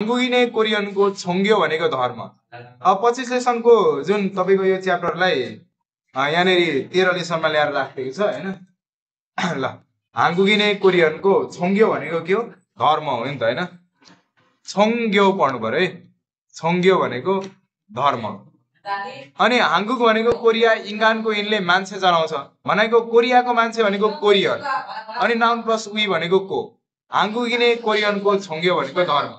हाङ्गुगिने कोरियनको छोङ्ग्यो भनेको धर्म। अब 25 लेसनको जुन तपाईको यो च्याप्टरलाई यहाँनेरि 13 लेसनमा ल्याएर राखेको छ हैन। ल हाङ्गुगिने कोरियनको छोङ्ग्यो भनेको के हो? धर्म हो नि त हैन। छोङ्ग्यो पढ्नु पर्यो है। छोङ्ग्यो भनेको धर्म। अनि हाङ्गुक भनेको कोरिया इङ्गानको इनले मान्छे जनाउँछ भनेको कोरियाको मान्छे भनेको कोरियन अनि नाउन प्लस उही भनेको को। हाङ्गुगिने कोरियनको छोङ्ग्यो भनेको धर्म।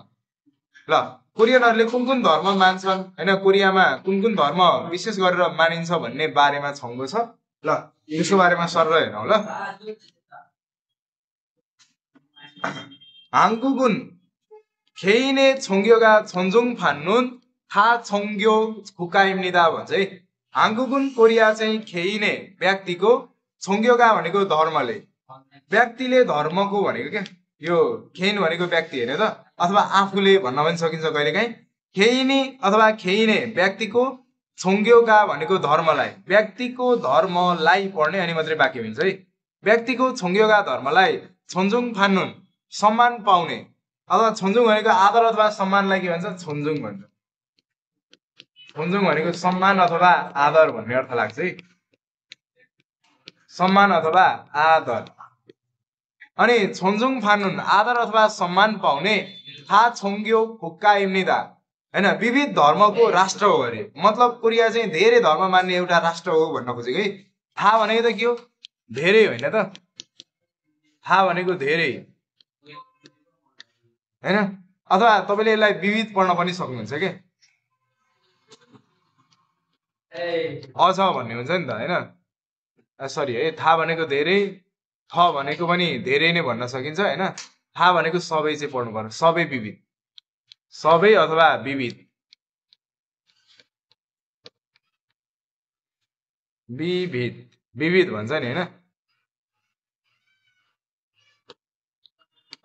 ल कोरियनहरुले कुन धर्म मान्छन् हैन, कोरियामा कुन धर्म विशेष गरेर मानिन्छ भन्ने बारेमा छङ्गो छ। ल यसको बारेमा सरल हेरौँ ल। हाङ्गु군 개인의 종교가 존중받는 다 종교 국가입니다 भन्छ है। हाङ्गु군 कोरिया चाहिँ 개인의 व्यक्तिको 종교가 भनेको धर्मले, व्यक्तिले धर्मको भनेको के यो 개인 भनेको व्यक्ति हैन त, अथवा आफूले भन्न पनि सकिन्छ कहिलेकाहीँ। 개인이 अथवा 개인의 व्यक्तिको 종교가 भनेको धर्मलाई, व्यक्तिको धर्मलाई पढ्ने अनि मात्रै बाँकी हुन्छ है। व्यक्तिको 종교가 धर्मलाई 존중받는 सम्मान पाउने, अथवा 존중 भनेको आदर अथवा सम्मानलाई के भन्छ? 존중 भन्छ। 존중 भनेको सम्मान अथवा आदर भन्ने अर्थ लाग्छ है। सम्मान अथवा आदर। अनि 존중받는 आदर अथवा सम्मान पाउने 다 종교 국가입니다 हैन, विविध धर्मको राष्ट्र हो अरे। मतलब कोरिया चाहिँ धेरै धर्म मान्ने एउटा राष्ट्र हो भन्न खोजेको है। था भनेको त के हो? धेरै होइन त। था भनेको धेरै हैन, अथवा तपाईले यसलाई विविध पढ्न पनि सक्नुहुन्छ के। अझ भन्ने हुन्छ नि त हैन। सरी है, था भनेको धेरै, थ भनेको पनि धेरै नै भन्न सकिन्छ हैन। था भनेको सबै चाहिँ पढ्नु पर्यो, सबै विविध, सबै अथवा विविध। विविध विविध भन्छ नि हैन।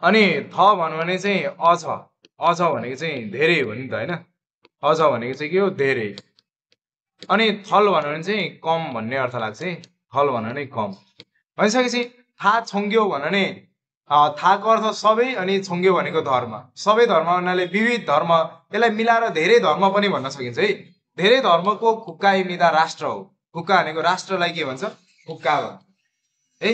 अनि थ भन्नु भने चाहिँ अझ, अझ भनेको चाहिँ धेरै हो नि त हैन। अझ भनेको चाहिँ के हो? धेरै। अनि थल भन्नु भने चाहिँ कम भन्ने अर्थ लाग्छ है। थल भन्नु भने कम भनिसकेपछि था छोङ्ग्यो भन्नु भने थाको अर्थ सबै अनि छोङ्ग्यो भनेको धर्म। सबै धर्म भन्नाले विविध धर्म, यसलाई मिलाएर धेरै धर्म पनि भन्न सकिन्छ है। धेरै धर्मको 국가입니다 राष्ट्र हो। 국가 भनेको राष्ट्रलाई के भन्छ? 국가 भन्छ है।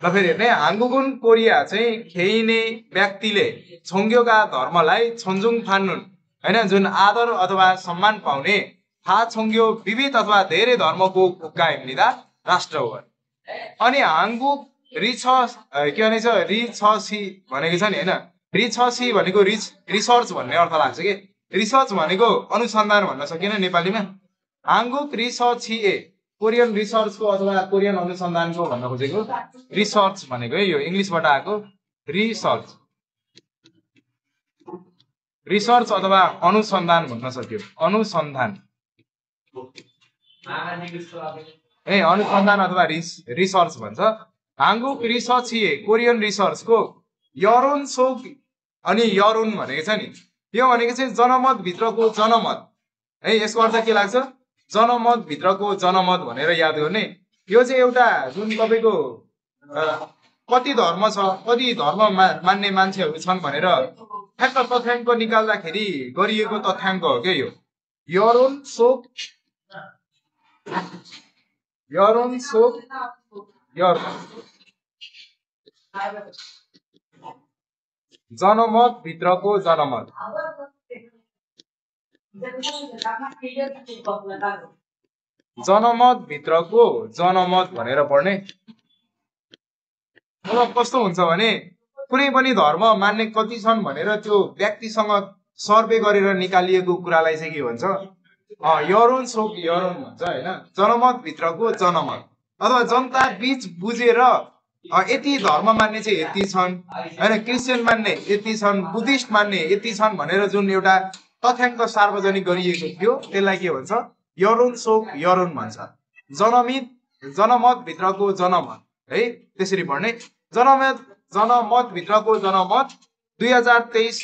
ल फेरि हेर्ने, हाङ्गु군 कोरिया चाहिँ 개인의 व्यक्तिले 종교가 धर्मलाई 존중받는 हैन, जुन आदर अथवा सम्मान पाउने 다 종교 विविध अथवा धेरै धर्मको 국가입니다 राष्ट्र हो। अनि हाङ्गुक के भनेको छ? रिसर्ची भनेको छ नि हैन। रिसर्ची भनेको रिसर्च भन्ने अर्थ लाग्छ के। रिसर्च भनेको अनुसन्धान भन्न सकिएन नेपालीमा। हाङ्गुक रिसर्ची कोरियन रिसर्चको अथवा कोरियन अनुसन्धानको भन्न खोजेको। रिसर्च भनेको है यो इंग्लिशबाट आएको रिसर्च, रिसर्च अथवा अनुसन्धान भन्न सक्यो। अनुसन्धान ए अनुसन्धान अथवा रिसर्च भन्छ। हाङ्गुक रिसर्ची कोरियन रिसर्चको यरोनसोक, अनि यरोन भनेको छ नि, यो भनेको चाहिँ जनमत भित्रको जनमत है। यसको अर्थ के लाग्छ? जनमत भित्रको जनमत भनेर याद गर्ने। यो चाहिँ एउटा जुन तपाईको कति धर्म छ, कति धर्म मान्ने मान्छेहरू छन् भनेर ठ्याक्क तथ्याङ्क निकाल्दाखेरि गरिएको तथ्याङ्क हो के यो। यरोनसोक, यरोनसोक, जनमत भित्रको जनमत। जनमत भित्रको जनमत भनेर पढ्ने। अब कस्तो हुन्छ भने कुनै पनि धर्म मान्ने कति छन् भनेर त्यो व्यक्तिसँग सर्वे गरेर निकालिएको कुरालाई चाहिँ के भन्छ? यरोनसोक, यरोन भन्छ हैन। जनमत भित्रको जनमत अथवा जनता बीच बुझेर यति धर्म मान्ने चाहिँ यति छन् हैन, क्रिस्चियन मान्ने यति छन्, बुद्धिस्ट मान्ने यति छन् भनेर जुन एउटा तथ्याङ्क सार्वजनिक गरिएको थियो त्यसलाई के भन्छ? यरोनसोक, यरोन भन्छ। जनमत भित्रको जनमत है, त्यसरी पढ्ने। जनमत भित्रको जनमत 2023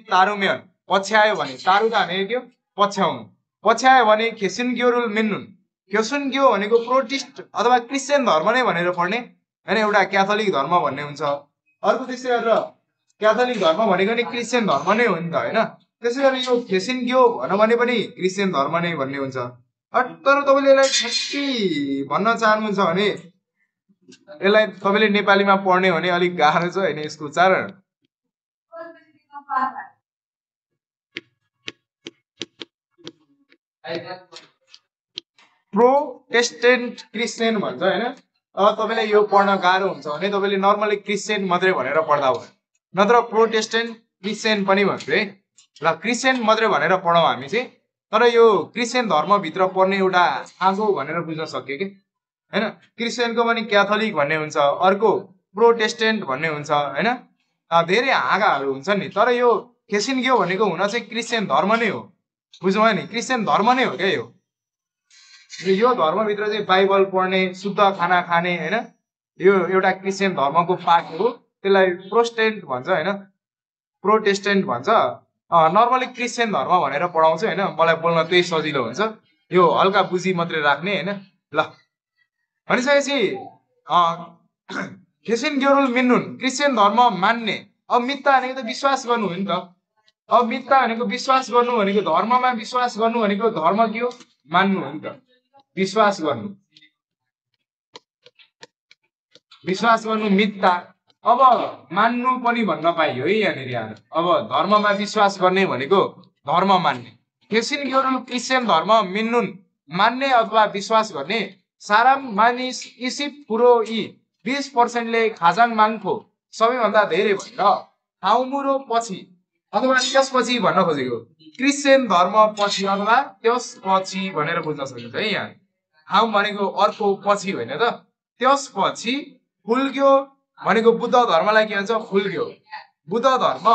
तारुम्यन पछ्यायो भने, तारुदा भनेको के हो? पछ्याउनु। पछ्यायो भने खेसुन्ग्योरुल मिन्नुन, खेसुन्ग्यो भनेको प्रोटेस्ट अथवा क्रिस्चियन धर्म नै भनेर पढ्ने हैन, एउटा क्याथोलिक धर्म भन्ने हुन्छ। अर्को त्यस्तै गरेर क्याथोलिक धर्म भनेको नि क्रिस्चियन धर्म नै हो नि त होइन। त्यसै गरी यो खेसिन्ग्यो भनौँ भने पनि क्रिस्चियन धर्म नै भन्ने हुन्छ। तर तपाईँले यसलाई ठ्याक्कै भन्न चाहनुहुन्छ भने यसलाई तपाईँले नेपालीमा पढ्ने भने अलिक गाह्रो छ होइन यसको उच्चारण। प्रोटेस्टेन्ट क्रिस्चियन भन्छ होइन। तपाईँलाई यो पढ्न गाह्रो हुन्छ भने तपाईँले नर्मली क्रिस्चियन मात्रै भनेर पढ्दा भयो, नत्र प्रोटेस्टेन्ट क्रिस्चियन पनि भन्छ है। ल क्रिस्चियन मात्रै भनेर पढौँ हामी चाहिँ। तर यो क्रिस्चियन धर्मभित्र पर्ने एउटा आगो भनेर बुझ्न सक्यो कि होइन। क्रिस्चियनको पनि क्याथोलिक भन्ने हुन्छ, अर्को प्रोटेस्टेन्ट भन्ने हुन्छ होइन। धेरै हाँगाहरू हुन्छन् नि। तर यो खेसिन्ग्यो भनेको हुन चाहिँ क्रिस्चियन धर्म नै हो, बुझ्नुभयो नि, क्रिस्चियन धर्म नै हो क्या यो। यो धर्मभित्र चाहिँ बाइबल पढ्ने, शुद्ध खाना खाने होइन, यो एउटा क्रिस्चियन धर्मको पार्ट हो। त्यसलाई प्रोटेस्टेन्ट भन्छ होइन, प्रोटेस्टेन्ट भन्छ। नर्मली क्रिस्चियन धर्म भनेर पढाउँछु होइन, मलाई बोल्न त्यही सजिलो हुन्छ। यो हल्का बुझी मात्रै राख्ने होइन। ल भनिसकेपछि खेसिन्ग्योरुल मिन्नुन क्रिस्चियन धर्म मान्ने। अब मित्ता भनेको त विश्वास गर्नु हो नि त। अब मित्ता भनेको विश्वास गर्नु भनेको धर्ममा विश्वास गर्नु भनेको धर्म के हो? मान्नु हो नि त। विश्वास गर्नु, विश्वास गर्नु मित्ता। अब मान्नु पनि भन्न पाइयो है यहाँनिर आएर। अब धर्ममा विश्वास गर्ने भनेको धर्म मान्ने। खेसिन्ग्योरुल क्रिस्चियन धर्म मिन्नुन मान्ने अथवा विश्वास गर्ने। सारा मानिस इसिप पुरो यी 20%ले खाजाङ माग्थो सबैभन्दा धेरै भएर हाउमुरो पछि अथवा त्यसपछि भन्न खोजेको क्रिस्चियन धर्म पछि अथवा त्यसपछि भनेर बुझ्न सकिन्छ है यहाँ। हाउ भनेको अर्को पछि होइन त, त्यसपछि फुल्ग्यो भनेको बुद्ध धर्मलाई के भन्छ? फुल्ग्यो। बुद्ध धर्म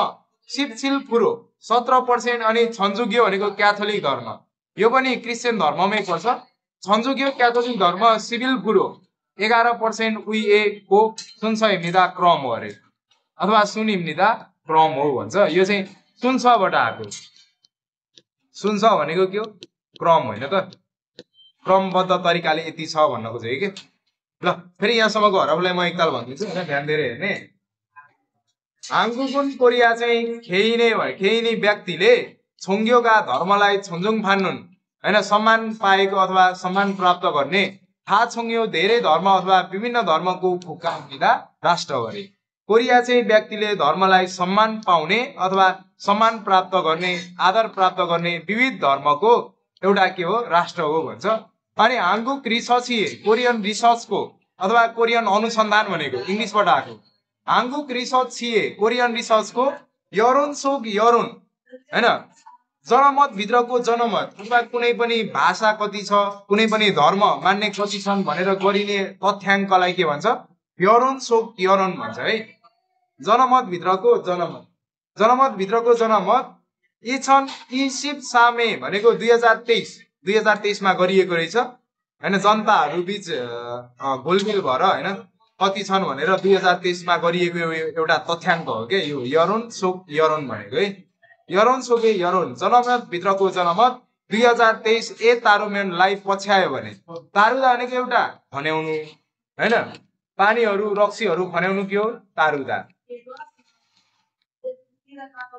सिपसिल पुरो 17% अनि छन्जुग्यो भनेको क्याथोलिक धर्म, यो पनि क्रिस्चियन धर्ममै पर्छ। छन्जुग्यो क्याथोलिक धर्म सिभिल पुरो 11% उइएको सुनसहिम्निदा क्रम हो अरे, अथवा सुनिम्निदा क्रम हो भन्छ। यो चाहिँ सुनसबाट आएको। सुनस भनेको के हो? क्रम होइन त, क्रमबद्ध तरिकाले यति छ भन्न खोजेको कि। ल फेरि यहाँसम्मको हरफलाई म एकताल भनिदिन्छु होइन, ध्यान दिएर हेर्ने। हाङ्गुकुन कोरिया चाहिँ खेइने व्यक्तिले छोङ्ग्योका धर्मलाई छोन्जुङ फान्नुन् होइन, सम्मान पाएको अथवा सम्मान प्राप्त गर्ने। थाहा छोङ्ग्यो धेरै धर्म अथवा विभिन्न धर्मको फुक्का हुँदा राष्ट्र गरे। कोरिया चाहिँ व्यक्तिले धर्मलाई सम्मान पाउने अथवा सम्मान प्राप्त गर्ने, आदर प्राप्त गर्ने विविध धर्मको एउटा के हो? राष्ट्र हो भन्छ। अनि हाङ्गुक रिसर्च कोरियन रिसर्चको अथवा कोरियन अनुसन्धान भनेको इङ्ग्लिसबाट आएको। हाङ्गुक रिसर्च कोरियन रिसर्चको यरुन सोक यरुन होइन, जनमत भित्रको जनमत अथवा कुनै पनि भाषा कति छ, कुनै पनि धर्म मान्ने कति छन् भनेर गरिने तथ्याङ्कलाई के भन्छ? यरुन सोक यरुन भन्छ है। जनमत भित्रको जनमत, जनमत भित्रको जनमत। यी छन् इसिप सामे भनेको 2023 मा गरिएको रहेछ होइन, जनताहरू बिच घोलमेल भएर होइन कति छन् भनेर 2023 मा गरिएको एउटा तथ्याङ्क हो क्या यो यरुन सोक यरुन भनेको है। यरुन सोके यरुन जनमत भित्रको जनमत 2023 ए तारुमेन लाइफ पछ्यायो भने। तारुदा भनेको एउटा खन्याउनु होइन, पानीहरू रक्सीहरू खन्याउनु के हो? तारुदा।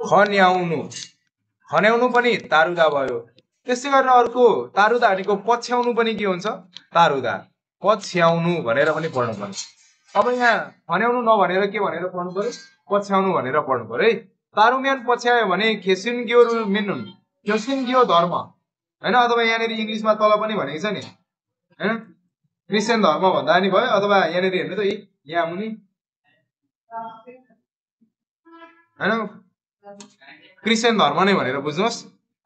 खन्याउनु, खन्याउनु पनि तारुदा भयो। त्यसै गरेर अर्को तारुदा भनेको पछ्याउनु पनि के हुन्छ? तारुदा। पछ्याउनु भनेर पनि पढ्नु पर्छ। अब यहाँ खन्याउनु नभनेर के भनेर पढ्नु पर्यो? पछ्याउनु भनेर पढ्नु पर्यो है। तारुम्यान पछ्यायो भने खेसिन्ग्योरुल मिन्नुन खेसिन्ग्यो धर्म होइन, अथवा यहाँनिर इङ्ग्लिसमा तल पनि भनेको छ नि होइन, क्रिस्चियन धर्म भन्दा नि भयो। अथवा यहाँनिर हेर्नु त यहाँ मुनि होइन, क्रिस्चियन धर्म नै भनेर बुझ्नुहोस्।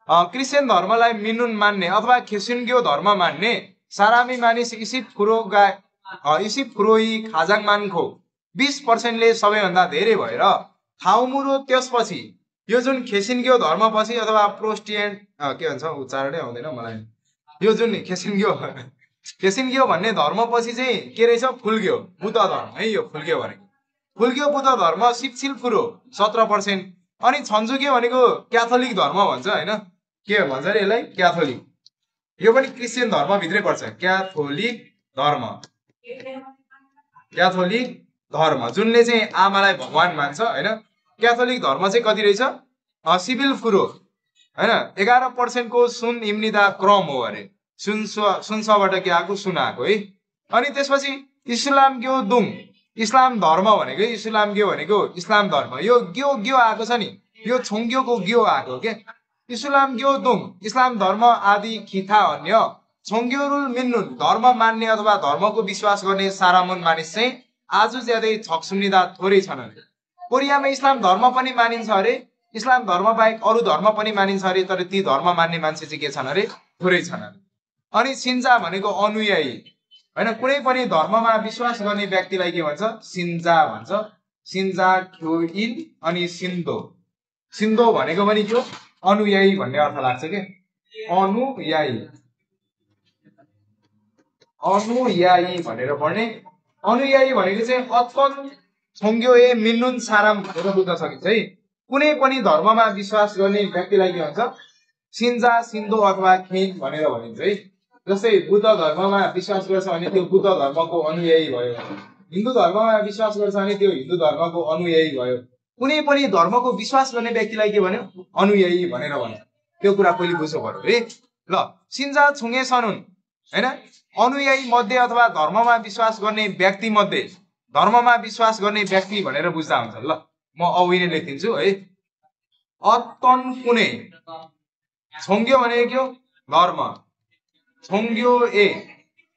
क्रिस्चियन धर्मलाई मिन्नुन मान्ने अथवा खेसिन्ग्यो धर्म मान्ने सारामी मानिस इसिप फुरोई खाजाङ मान्खो 20%ले सबैभन्दा धेरै भएर हाउमुरो त्यसपछि। यो जुन खेसिन्ग्यो धर्मपछि अथवा प्रोटेस्टेन्ट के भन्छ उच्चारणै आउँदैन मलाई। यो जुन खेसिन्ग्यो भन्ने धर्मपछि चाहिँ के रहेछ? फुल्ग्यो बुद्ध धर्म है। यो फुल्ग्यो भनेको फुल्ग्यो बुद्ध धर्म सिपसिल फुरो 17%। अनि छन्जुग्यो भनेको क्याथोलिक धर्म भन्छ होइन, के भन्छ अरे यसलाई? क्याथोलिक। यो पनि क्रिस्चियन धर्मभित्रै पर्छ। क्याथोलिक धर्म, क्याथोलिक धर्म जुनले चाहिँ आमालाई भगवान मान्छ होइन, क्याथोलिक धर्म चाहिँ कति रहेछ सिभिल फुरो हैन 11% को सुन इम्निदा क्रम हो अरे सुनसबाट के आएको सुन आएको है अनि त्यसपछि इस्लाम ग्यो दुङ इस्लाम धर्म भनेको इस्लाम ग्यो भनेको इस्लाम धर्म यो ग्यो आएको छ नि यो छोङ्ग्योको ग्यो आएको के इस्लाम ग्यो दुङ इस्लाम धर्म आदि खिथा अन्य छोङ्ग्योरुल मिन्नुन धर्म मान्ने अथवा धर्मको विश्वास गर्ने सारामुन मानिस चाहिँ आज ज्यादै छक्सुनिदा थोरै छन् अरे कोरियामा इस्लाम धर्म पनि मानिन्छ अरे इस्लाम धर्म बाहेक अरू धर्म पनि मानिन्छ अरे तर ती धर्म मान्ने मान्छे चाहिँ के छन् अरे थोरै छन् अरे अनि सिन्जा भनेको अनुयायी हैन कुनै पनि धर्ममा विश्वास गर्ने व्यक्तिलाई के भन्छ सिन्जा भन्छ सिन्जा ख्योइन अनि सिन्धो भनेको पनि के हो अनुयायी भन्ने अर्थ लाग्छ के अनुयायी भनेर पढ्ने अनुयायी भनेको चाहिँ अत्कन छोङ्ग्यो ए मिन्नुन साराम भनेर बुझ्न सकिन्छ है कुनै पनि धर्ममा विश्वास गर्ने व्यक्तिलाई के भन्छ सिन्जा सिन्धो अथवा खेन भनेर भनिन्छ है जस्तै बुद्ध धर्ममा विश्वास गर्छ भने त्यो बुद्ध धर्मको अनुयायी भयो हिन्दू धर्ममा विश्वास गर्छ भने त्यो हिन्दू धर्मको अनुयायी भयो कुनै पनि धर्मको विश्वास गर्ने व्यक्तिलाई के भन्यो अनुयायी भनेर भन्छ त्यो कुरा पहिले बुझ्नु पर्यो है ल सिन्जा छुङे सनुन हैन अनुयायी मध्ये अथवा धर्ममा विश्वास गर्ने व्यक्ति मध्ये धर्ममा विश्वास गर्ने व्यक्ति भनेर बुझ्दा हुन्छ ल म अविने लेखिदिन्छु है अत्तन कुनै छोङ्ग्यो भनेको के हो धर्म छोङ्ग्यो ए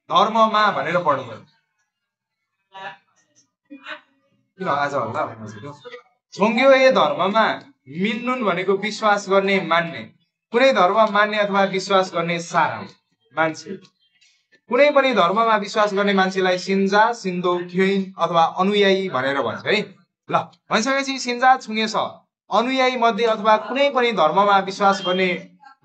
धर्ममा भनेर पढ्नु पर्यो किन आज भन्दा छोङ्ग्यो ए धर्ममा मिन्नुन भनेको विश्वास गर्ने मान्ने कुनै धर्म मान्ने अथवा विश्वास गर्ने सारा मान्छे कुनै पनि धर्ममा विश्वास गर्ने मान्छेलाई सिन्जा सिन्धो ख्योइन अथवा अनुयायी भनेर भन्छ है ल भनिसकेपछि सिन्जा छुङे छ अनुयायी मध्ये अथवा कुनै पनि धर्ममा विश्वास गर्ने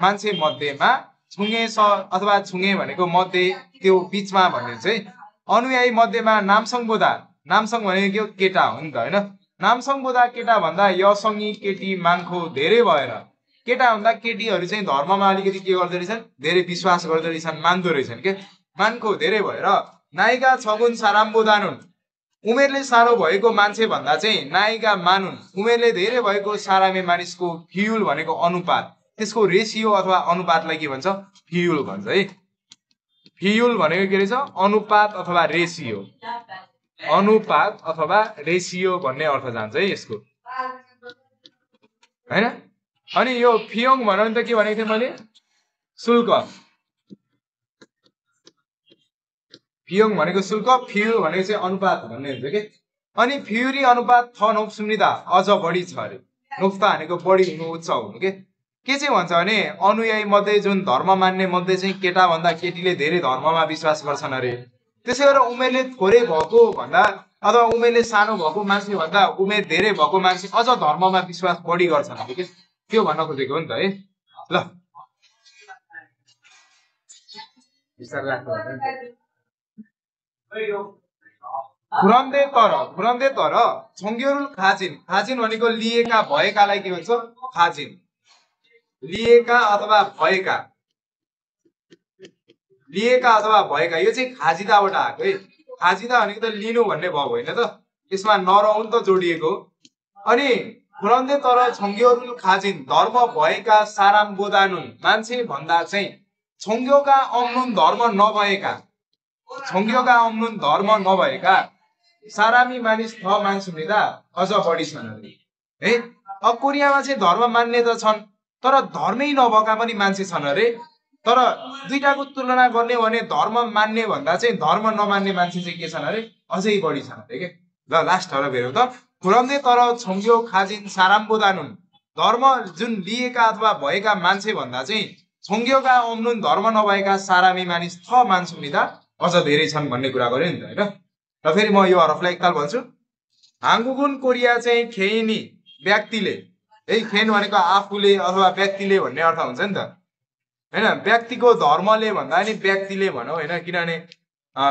मान्छे मध्येमा छुङे छ अथवा छुङे भनेको मध्ये त्यो बीचमा भन्ने चाहिँ अनुयायी मध्येमा नामसङ बोधा नामसङ भनेको के हो केटा हो नि त हैन नामसङ बोधा केटा भन्दा यसङ्गी केटी माङ्खो धेरै भएर केटा भन्दा केटीहरू चाहिँ धर्ममा अलिकति के गर्दो रहेछन् धेरै विश्वास गर्दो रहेछन् मान्दो रहेछन् के मानको धेरै भएर नायिका छगुन साराम्बोदानुन उमेरले सानो भएको मान्छे भन्दा चाहिँ नायिका मानुन उमेरले धेरै भएको सारामे मानिसको फ्युल भनेको अनुपात त्यसको रेसियो अथवा अनुपातलाई के भन्छ फ्युल भन्छ है फ्युल भनेको के रहेछ अनुपात अथवा रेसियो भन्ने अर्थ जान्छ है यसको हैन अनि यो फियोङ भन्नु नि त के भनेको थिएँ मैले शुल्क फियोङ भनेको शुल्क फ्युल भनेको चाहिँ अनुपात भन्ने हुन्छ के अनि फ्युरी अनुपात थ नोक सुनिदा अझ बढी छ अरे नोक्ता भनेको बढी हुनु उच्च हुनु के चाहिँ भन्छ भने अनुयायी मध्ये जुन धर्म मान्ने मध्ये चाहिँ केटा भन्दा केटीले धेरै धर्ममा विश्वास गर्छन् अरे त्यसै गरेर उमेरले थोरै भएको भन्दा अथवा उमेरले सानो भएको मान्छे भन्दा उमेर धेरै भएको मान्छे अझ धर्ममा विश्वास बढी गर्छन् अरे के त्यो भन्न खोजेको हो नि त है ल खुरन्दे तर छोङ्ग्योरुल खाजिन भनेको लिएका भएकालाई के भन्छ खाजिन लिएका अथवा भएका यो चाहिँ खाजिदाबाट आएको है खाजिदा भनेको त लिनु भन्ने भाव होइन त यसमा नरहुन त जोडिएको अनि खुरन्दे तर छोङ्ग्योरुल खाजिन धर्म भएका साराम बोदानुन मान्छे भन्दा चाहिँ छोङ्ग्योका अम्नुन धर्म नभएका सारामी मानिस थ मान्छुनिदा अझ बढी छन् है अब कोरियामा चाहिँ धर्म मान्ने त छन् तर धर्मै नभएका पनि मान्छे छन् अरे तर दुईटाको तुलना गर्ने भने धर्म मान्ने भन्दा चाहिँ धर्म नमान्ने मान्छे चाहिँ के छन् अरे अझै बढी छन् अरे के ल लास्ट हर हेरौँ त खुरन्दे तर छोङ्ग्यो खाजिन साराम्बोदानुन धर्म जुन लिएका अथवा भएका मान्छे भन्दा चाहिँ छोङ्ग्योका अम्नुन धर्म नभएका सारामी मानिस थ मान्छुनिदा अझ धेरै छन् भन्ने कुरा गर्यो नि त होइन र फेरि म यो हरफलाई एकताल भन्छु हाङ्गुगुन कोरिया चाहिँ खेइनी व्यक्तिले है खेन भनेको आफूले अथवा व्यक्तिले भन्ने अर्थ हुन्छ नि त हैन व्यक्तिको धर्मले भन्दा नि व्यक्तिले भनौँ होइन किनभने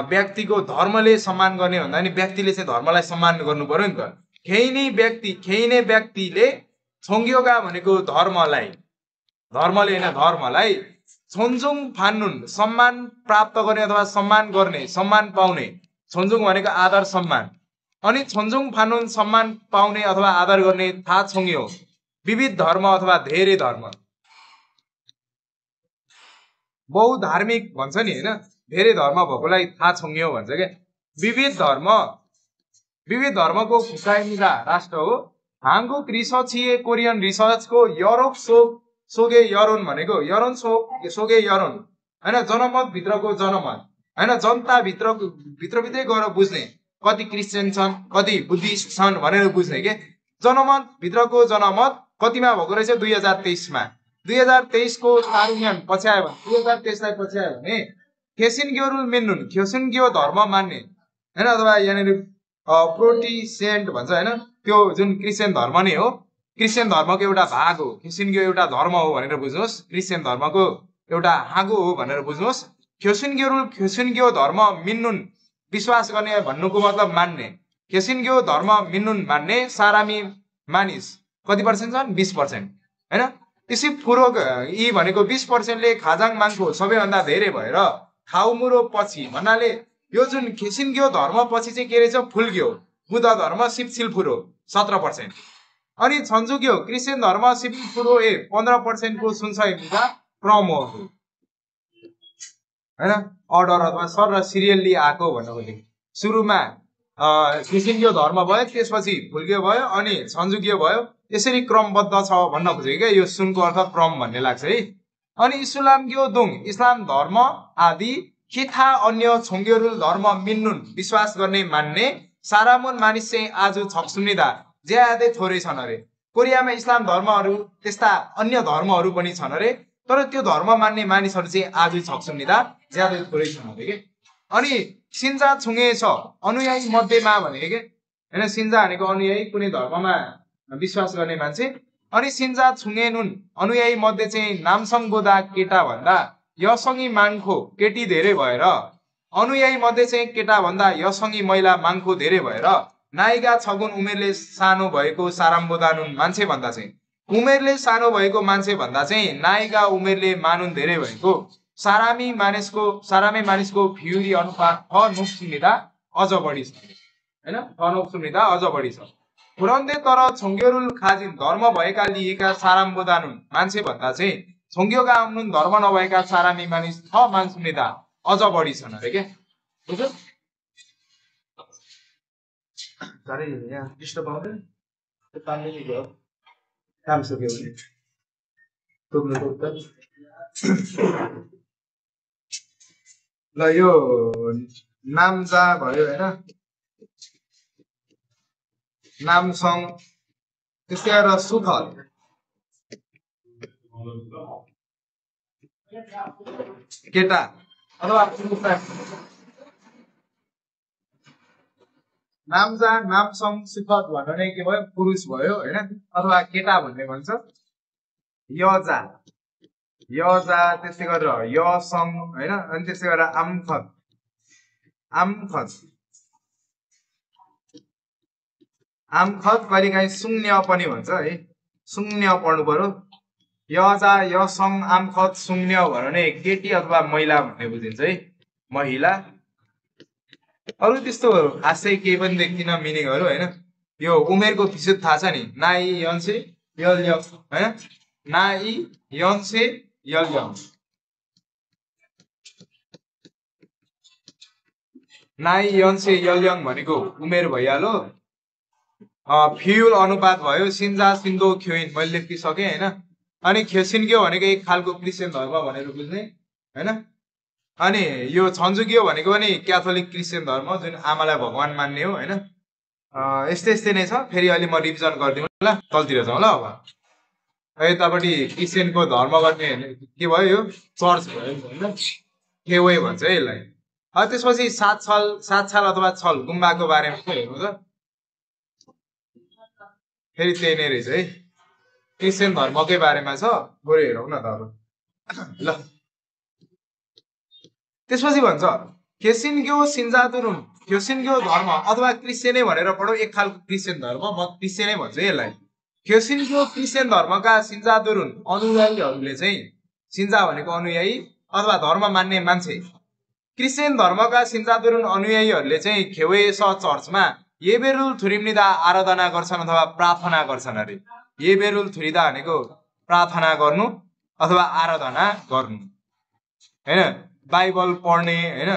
व्यक्तिको धर्मले सम्मान गर्ने भन्दा नि व्यक्तिले चाहिँ धर्मलाई सम्मान गर्नु पर्यो नि त खेइने व्यक्तिले छोङ्ग्योगा भनेको धर्मले होइन छोन्जुङ फान्नुन सम्मान प्राप्त गर्ने अथवा सम्मान पाउने छोन्जुङ भनेको आदर सम्मान अनि छन्जुङ फानुन सम्मान पाउने अथवा आदर गर्ने थाहा छोङ्यो विविध धर्म अथवा धेरै धर्म बहुधार्मिक भन्छ नि हैन धेरै धर्म भएकोलाई थाहा छोङ्यो भन्छ के विविध धर्मको फुकाइमिदा राष्ट्र हो हांगुक रिसर्चिए कोरियन रिसर्चको यरोक सोगे यरोन भनेको यरोन सोगे यरोन हैन जनमत भित्रको जनमत हैन जनता भित्रभित्रै गएर बुझ्ने कति क्रिस्चियन छन् कति बुद्धिस्ट छन् भनेर बुझ्ने के जनमत भित्रको जनमत कतिमा भएको रहेछ 2023 मा 2023 को तारुम्यान पछ्यायो भने 2023 लाई पछ्यायो भने खेसिनग्योरुल मेन्नुन खेसिनग्यो धर्म मान्ने हैन अथवा यहाँनिर प्रोटेस्टेन्ट भन्छ हैन त्यो जुन क्रिस्चियन धर्म नै हो क्रिस्चियन धर्मको एउटा भाग हो खेसिनग्यो एउटा धर्म हो भनेर बुझ्नुहोस् क्रिस्चियन धर्मको एउटा हाँगो हो भनेर बुझ्नुहोस् खेसिनग्यो धर्म मिन्नुन विश्वास गर्ने भन्नुको मतलब मान्ने खेसिनग्यो धर्म मिन्नुन मान्ने सारामी मानिस कति पर्सेन्ट छन् 20% हैन त्यसै पुरो यी भनेको 20% ले खाजाङ माङको सबैभन्दा धेरै भएर खाउमुरो पछि भन्नाले यो जुन खेसिनग्यो धर्म पछि चाहिँ के रहेछ फुल्ग्यो बुद्ध धर्म सिपछिलफुरो 17% अनि छन्जुग्यो क्रिस्चियन धर्म सिपछिलफुरो 15% को सुनसाइमिदा क्रम हो हैन अर्डर अथवा सर र सिरियल्ली आको भन्नको लागि सुरुमा क्रिस्चियन धर्म भयो त्यसपछि फुल्ग्यो भयो अनि छन्जुग्यो भयो यसरी क्रमबद्ध छ भन्न खोजेको के यो सुनको अर्थ क्रम भन्ने लाग्छ है अनि इस्लामग्यो दुङ इस्लाम धर्म आदि खिथा अन्य छोङ्ग्योरुल धर्म मिन्नुन विश्वास गर्ने मान्ने सारामुन मानिस चाहिँ आज छक्सुनिदा ज्यादै थोरै छन् अरे कोरियामा इस्लाम धर्महरू त्यस्ता अन्य धर्महरू पनि छन् अरे तर त्यो धर्म मान्ने मानिसहरू चाहिँ आज छक्सुनिदा ज्यादै थोरै छन् अरे के अनि सिन्जा छुङे छ अनुयायी मध्येमा भनेको के हैन सिन्जा भनेको अनुयायी कुनै धर्ममा विश्वास गर्ने मान्छे अनि सिन्जा छुङे नुन अनुयायी मध्ये चाहिँ नामसङ बोदा केटा भन्दा यसङ्गी माङखो केटी धेरै भएर अनुयायी मध्ये चाहिँ केटा भन्दा यसङ्गी महिला माङखो धेरै भएर नायिका छगुन उमेरले सानो भएको साराम्बोदानुन मान्छे भन्दा चाहिँ उमेरले सानो भएको मान्छे भन्दा चाहिँ नायिका उमेरले मानुन धेरै भएको सारामी मानिसको फ्युरी अनुपात नुक्सुनिदा अझ बढी छ हैन नुक्सुनिदा अझ बढी छ पुरन्ते तर छोङ्ग्योरुल खाजिन धर्म भएका लिएका साराम्बोदानुन मान्छे भन्दा चाहिँ छोङ्ग्योका आउनुन धर्म नभएका सारामी मानिस मान्छुनिदा अझ बढी छन् अरे के बुझ्यो सारै यहाँ डिस्टर्ब आउँदैन त्यो कामले नि गयो काम सक्यो भने टोक्नु ल यो नामजा भयो हैन नामसङ त्यस्तै गरेर सुथल केटा अथवा नामजा नामसङ सुथल भन्नु नै के भयो पुरुष भयो हैन अथवा केटा भन्ने भन्छ यजा त्यस्तै गरेर यसङ हैन अनि त्यस्तै गरेर आमखत कहिलेकाहीँ शून्य पनि भन्छ है शून्य पढ्नु पर्यो यजा यसङ आमखत शून्य भनेर नै केटी अथवा महिला भन्ने बुझिन्छ है महिला अरु त्यस्तो खासै केही पनि देख्दिन मिनिङहरु हैन यो उमेरको विषय थाहा छ नि नाइ यन्से यलयङ हैन नाइ यन्से यलयङ नाइ यन्से यलयङ भनेको उमेर भइहाल्यो फ्युल अनुपात भयो सिन्जा सिन्धो ख्योइन मैले लेखिसके हैन अनि खेसिनग्यो भनेको एक खालको क्रिस्चियन धर्म भनेर बुझ्ने हैन अनि यो छन्जुग्यो भनेको पनि क्याथोलिक क्रिस्चियन धर्म जुन आमालाई भगवान मान्ने हो हैन यस्तै नै छ फेरि अहिले म रिभिजन गरिदिउँ ल तलतिर जाउँ ल अब यतापट्टि क्रिस्चियनको धर्म गर्ने के भयो यो चर्च भयो हैन केवे भन्छ है यसलाई त्यसपछि सात छाल अथवा छल गुम्बाको बारेमा के हेर्नु त फेरि त्यही नै रहेछ है क्रिस्चियन धर्मकै बारेमा छ गएर हेरौँ न त अब ल त्यसपछि भन्छ खेसिनग्यो सिन्जातुरुन खेसिनग्यो धर्म अथवा क्रिस्चियनै भनेर पढौ एक खालको क्रिस्चियन धर्म म क्रिस्चियनै भन्छु यसलाई खेसिनग्यो क्रिस्चियन धर्मका सिन्जातुरुन अनुयायीहरूले चाहिँ सिन्जा भनेको अनुयायी अथवा धर्म मान्ने मान्छे क्रिस्चियन धर्मका सिन्जातुरुन अनुयायीहरूले चाहिँ खेवेस चर्चमा येबेरुल थुरिम्निदा आराधना गर्छन् अथवा प्रार्थना गर्छन् अरे। येबेरुल थुरिदा भनेको प्रार्थना गर्नु अथवा आराधना गर्नु हैन, बाइबल पढ्ने हैन,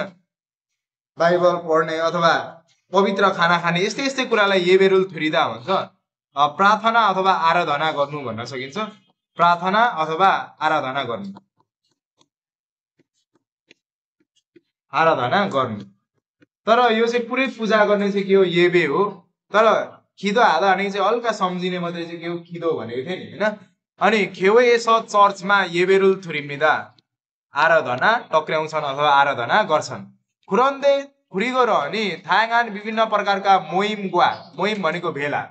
बाइबल पढ्ने अथवा पवित्र खाना खाने यस्तै यस्तै कुरालाई येबेरुल थुरिदा भन्छ। प्रार्थना अथवा आराधना गर्नु भन्न सकिन्छ, प्रार्थना अथवा आराधना गर्नु, आराधना गर्नु। तर यो चाहिँ पुरै पूजा गर्ने चाहिँ के हो, येबे हो। तर खिदो हादा भनेको चाहिँ हल्का सम्झिने मात्रै चाहिँ के हो, खिदो भनेको थियो नि हैन। अनि खेवे यसो चर्चमा येबेरुल थुरिम्निदा आराधना टक्र्याउँछन् अथवा आराधना गर्छन्। खुरन्दै खुरिगो र अनि थाङान विभिन्न प्रकारका मोइमगुवा, मोइम भनेको भेला,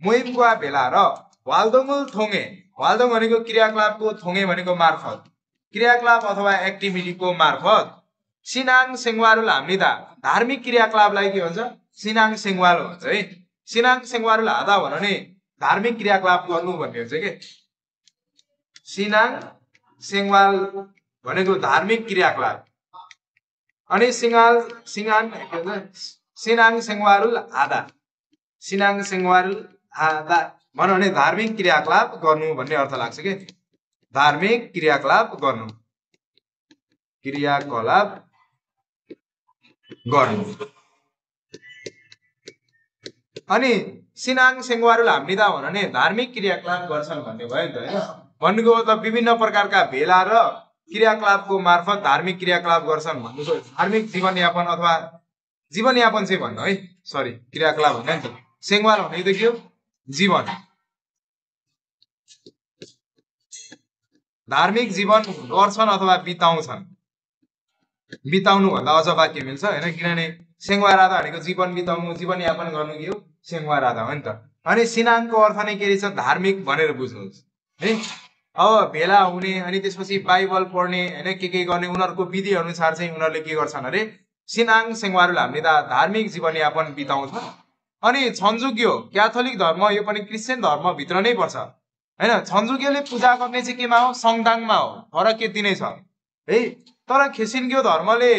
मोइमगुवा भेला र वाल्दोमुल थोङे, वाल्दोङ भनेको क्रियाकलापको, थोङे भनेको मार्फत, क्रियाकलाप अथवा एक्टिभिटीको मार्फत सिनाङ सेङवारुल हाम्निदा धार्मिक क्रियाकलापलाई के भन्छ, सिनाङ सेङवाल भन्छ है। सिनाङ सेङवारुल हादा भने धार्मिक क्रियाकलाप गर्नु भन्ने हुन्छ के। सिनाङ सेङवाल भनेको धार्मिक क्रियाकलाप, अनि सिनाङ सेङवारुल आदा, सिनाङ सेङवारुल आदा भनौँ भने धार्मिक क्रियाकलाप गर्नु भन्ने अर्थ लाग्छ के। धार्मिक क्रियाकलाप गर्नु, क्रियाकलाप गर्नु। अनि सिनाङ सेङवारुल हाम्निदा भने धार्मिक क्रियाकलाप गर्छन् भन्ने भयो नि त हैन। भन्नुको मतलब विभिन्न प्रकारका भेला र क्रियाकलापको मार्फत धार्मिक क्रियाकलाप गर्छन् भन्नुको धार्मिक जीवनयापन अथवा जीवनयापन चाहिँ भन्नु है, सरी क्रियाकलाप होइन नि त। सेङवाल भनेको के हो, जीवन, धार्मिक जीवन गर्छन् अथवा बिताउँछन्। बिताउनु भन्दा अझ वाक्य मिल्छ हैन, किनभने सेङवाराधा भनेको जीवन बिताउनु, जीवनयापन गर्नु के हो, सेङवाराधा हो नि त। अनि सिनाङको अर्थ नै के रहेछ, धार्मिक भनेर बुझ्नुहोस् है। अब भेला हुने अनि त्यसपछि बाइबल पढ्ने हैन, के गर्ने उनीहरूको विधि अनुसार चाहिँ उनीहरूले के गर्छन् अरे, सिनाङ सेङवारुल हाम्निदा धार्मिक जीवनयापन बिताउँछ। अनि छन्जुग्यो क्याथोलिक धर्म, यो पनि क्रिस्चियन धर्मभित्र नै पर्छ हैन। छन्जुग्योले पूजा गर्ने चाहिँ केमा हो, सङदाङमा हो, फरक यति नै छ है। तर खेसिन्ग्यो धर्मले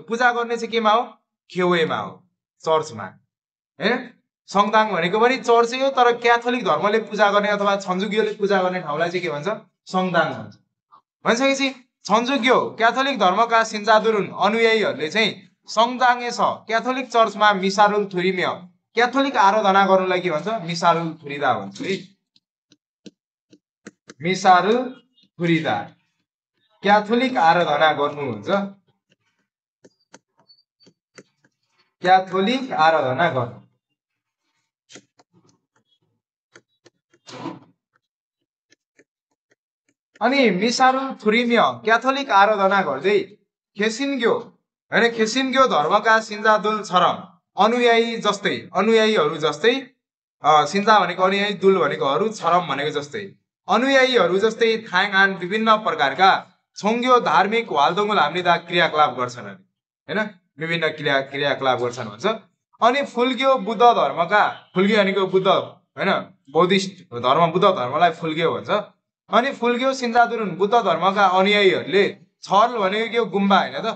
पूजा गर्ने चाहिँ केमा हो, खेवेमा हो, चर्चमा हैन। सङदाङ भनेको पनि चर्चै हो, तर क्याथोलिक धर्मले पूजा गर्ने अथवा छन्जुग्योले पूजा गर्ने ठाउँलाई चाहिँ के भन्छ, सङदाङ भन्छ। भनिसकेपछि छन्जुग्यो क्याथोलिक धर्मका सिन्जादुरुन अनुयायीहरूले चाहिँ सङदाङे छ क्याथोलिक चर्चमा मिसारुल थुरिम्य, क्याथोलिक आराधना गर्नुलाई के भन्छ, मिसारुल थुरिदा भन्छ है। मिसारुल थुरिदा क्याथोलिक आराधना गर्नु हुन्छ, क्याथोलिक आराधना गर्नु। अनि मिसारुल थुरिम्य क्याथोलिक आराधना गर्दै खेसिन्ग्यो हैन, खेसिन्ग्यो धर्मका सिन्जादुल छरम अनुयायी जस्तै, अनुयायीहरू जस्तै, सिन्जा भनेको अनुयायी, दुल भनेको अरू, छरम भनेको जस्तै, अनुयायीहरू जस्तै थाङआन विभिन्न प्रकारका छोङ्ग्यो धार्मिक वाल्दोङुल हाम्निदा क्रियाकलाप गर्छन् हैन, विभिन्न क्रियाकलाप गर्छन् भन्छ। अनि फुल्ग्यो बुद्ध धर्मका, फुल्ग्यो भनेको बुद्ध हैन, बौद्धिस्ट धर्म, बुद्ध धर्मलाई फुल्ग्यो भन्छ। अनि फुल्ग्यो सिन्जादुरुन बुद्ध धर्मका अनुयायीहरूले छल भनेको के हो, गुम्बा हैन त,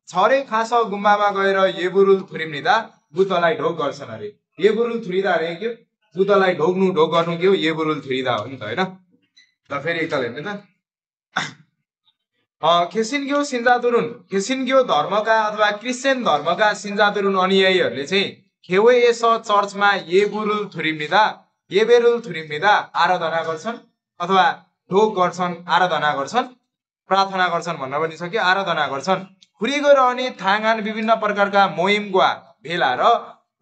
छरे खास गुम्बामा गएर येबुरुल थुरिम्निदा बुद्धलाई ढोग गर्छन् अरे। येबुरुल थुरिदा अरे के, बुद्धलाई ढोग गर्नु के हो, येबुरुल थुरिदा हो नि त हैन। ल फेरि एकताल हेर्नु त। खेसिन्ग्यो सिन्जादुरुन, खेसिन्ग्यो धर्मका अथवा क्रिस्चियन धर्मका सिन्जादुरुन अनुयायीहरूले चाहिँ खेवे यस चर्चमा येबुरुल थुरिम्निदा, येबेरुल थुरिम्निदा आराधना गर्छन् अथवा ढोग गर्छन्, आराधना गर्छन्, प्रार्थना गर्छन् भन्न पनि सक्यो, आराधना गर्छन्। खुरिगो र अनि थाङआन विभिन्न प्रकारका मोइमगुवा भेला र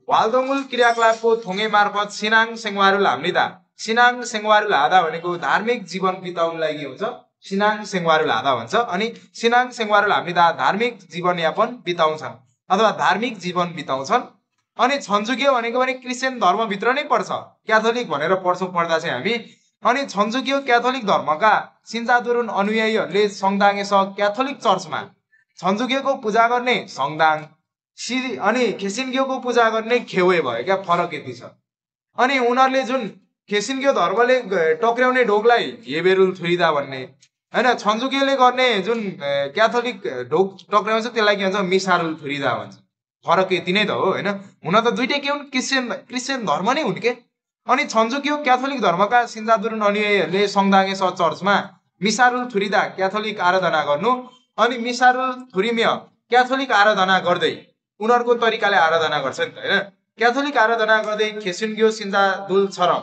वाल्दोङुल क्रियाकलापको थोङे मार्फत सिनाङ सेङवारुल हाम्निदा, सिनाङ सेङवारुल हादा भनेको धार्मिक जीवन बिताउनुलाई के हुन्छ, सिनाङ सेङवारुल हादा भन्छ। अनि सिनाङ सेङवारुल हाम्निदा धार्मिक जीवनयापन बिताउँछन् अथवा धार्मिक जीवन बिताउँछन्। अनि छन्जुग्यो भनेको पनि क्रिस्चियन धर्मभित्र नै पर्छ, क्याथोलिक भनेर पढ्छौँ पढ्दा चाहिँ हामी। अनि छन्जुग्यो क्याथोलिक धर्मका सिन्जादुरुन अनुयायीहरूले सङदाङे छ क्याथोलिक चर्चमा छन्जुग्योको पूजा गर्ने सङदाङ, अनि खेसिन्ग्योको पूजा गर्ने खेवे भयो क्या, फरक यति छ। अनि उनीहरूले जुन खेसिन्ग्यो धर्मले टक्र्याउने ढोगलाई येबेरुल थुरिदा भन्ने हैन, छन्जुग्योले गर्ने जुन क्याथोलिक ढोग टक्र्याउँछ त्यसलाई के भन्छ, मिसारुल थुरिदा भन्छ, फरक यति नै त हो हैन। हुन त दुईटै के हुन्, क्रिस्चियन धर्म नै हुन् के। अनि छन्जो के हो, क्याथोलिक धर्मका सिन्जादुरुन अनुयायीहरूले सङ्दागे चर्चमा मिसारुल थुरिदा क्याथोलिक आराधना गर्नु, अनि मिसारुल थुरिम्य क्याथोलिक आराधना गर्दै उनीहरूको तरिकाले आराधना गर्छ नि त हैन। क्याथोलिक आराधना गर्दै खेसुन्ग्यो सिन्जादुल छरम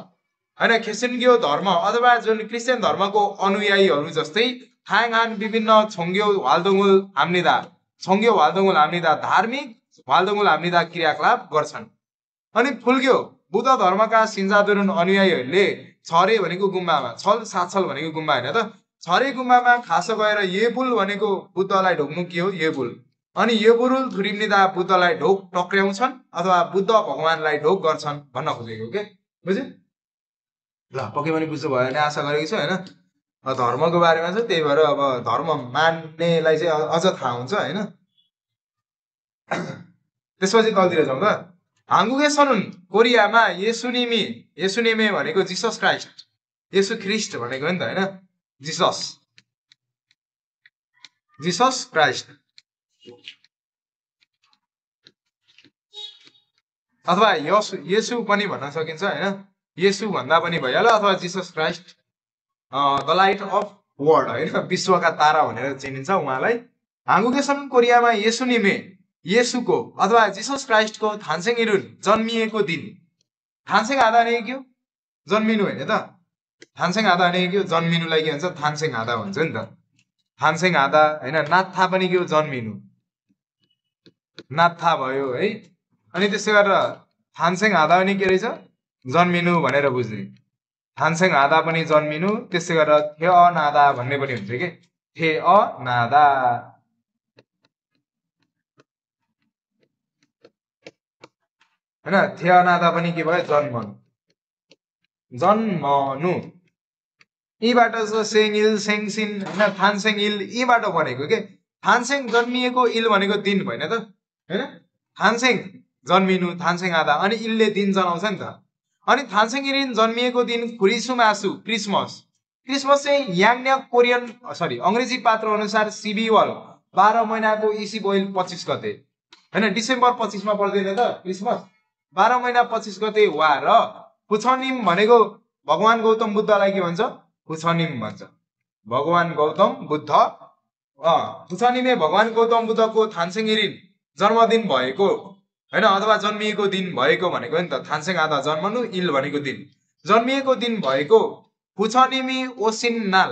हैन, खेसुन्ग्यो धर्म अथवा जुन क्रिस्चियन धर्मको अनुयायीहरू जस्तै थाङहान विभिन्न छोङ्ग्यो वाल्दोङुल हाम्निदा धार्मिक वाल्दोङुल हाम्निदा क्रियाकलाप गर्छन्। अनि फुल्ग्यो बुद्ध धर्मका सिन्जादुरुन अनुयायीहरूले छरे भनेको गुम्बामा, छल भनेको गुम्बा हैन त, छरे गुम्बामा खास गएर येबुल भनेको बुद्धलाई ढोक्नु के हो, येबुल। अनि येबुरुल थुरिम्निदा बुद्धलाई ढोक टक्र्याउँछन् अथवा बुद्ध भगवानलाई ढोक गर्छन् भन्न खोजेको के, बुझ्यो? ल पक्कै पनि बुझ्नु भयो भने आशा गरेको छु हैन। धर्मको बारेमा चाहिँ त्यही भएर अब धर्म मान्नेलाई चाहिँ अझ थाहा हुन्छ हैन। त्यसपछि तलतिर जाउँ त। हाङ्गुगे सनुन कोरियामा येसुनिमे भनेको जिसस क्राइस्ट, येसु ख्रिस्ट भनेको नि त हैन, जिसस क्राइस्ट अथवा येसु पनि भन्न सकिन्छ हैन। येसु भन्दा पनि भइहाल्यो अथवा Jesus Christ, the light of world हैन, विश्वका तारा भनेर चिनिन्छ उहाँलाई। हाङ्गुगे सनुन कोरियामा येसुको अथवा जिसस क्राइस्टको थान्सेङ इरुन जन्मिएको दिन, थान्सेङ आधा नै के हो, जन्मिनु हैन त, थान्सेङ आधा नै के हो, जन्मिनुलाई के भन्छ, थान्सेङ आधा भन्छ नि त, थान्सेङ आधा हैन। नाथा पनि के हो, जन्मिनु, नाथा भयो है। अनि त्यसै गरेर थान्सेङ आधा पनि के रहेछ, जन्मिनु भनेर बुझ्ने, थान्सेङ आधा पनि जन्मिनु। त्यसै गरेर थे नादा भन्ने पनि हुन्छ के, थे नादा हैन, थे नादा पनि के भयो, जन्मनु। यीबाट सेङ इल सेङसिन हैन, थान्सेङ इल यीबाट बनेको के। थान्सेङ जन्मिएको, इल भनेको दिन भएन त हैन, थान्सेङ जन्मिनु, थान्सेङ आधा, अनि इलले दिन जनाउँछ नि त। अनि थान्सेङ इरिन जन्मिएको दिन खुरिसुमासु क्रिसमस चाहिँ याङन्या कोरियन अङ्ग्रेजी पात्र अनुसार सिबिवल 12 महिनाको इसी बोइल 25 गते हैन, डिसेम्बर 25 मा पर्दैन त क्रिसमस, 12 महिना 25 गते वा। र पुछनिम भनेको भगवान गौतम बुद्धलाई के भन्छ, पुछनिम भन्छ, भगवान गौतम बुद्ध। पुछनिमे भगवान गौतम बुद्धको थान्सेङ इरिन जन्मदिन भएको हैन, अथवा जन्मिएको दिन भएको भनेको नि त, थान्सेङ आधा जन्मनु, इल भनेको दिन, जन्मिएको दिन भएको। पुछनिमी ओसिन्नाल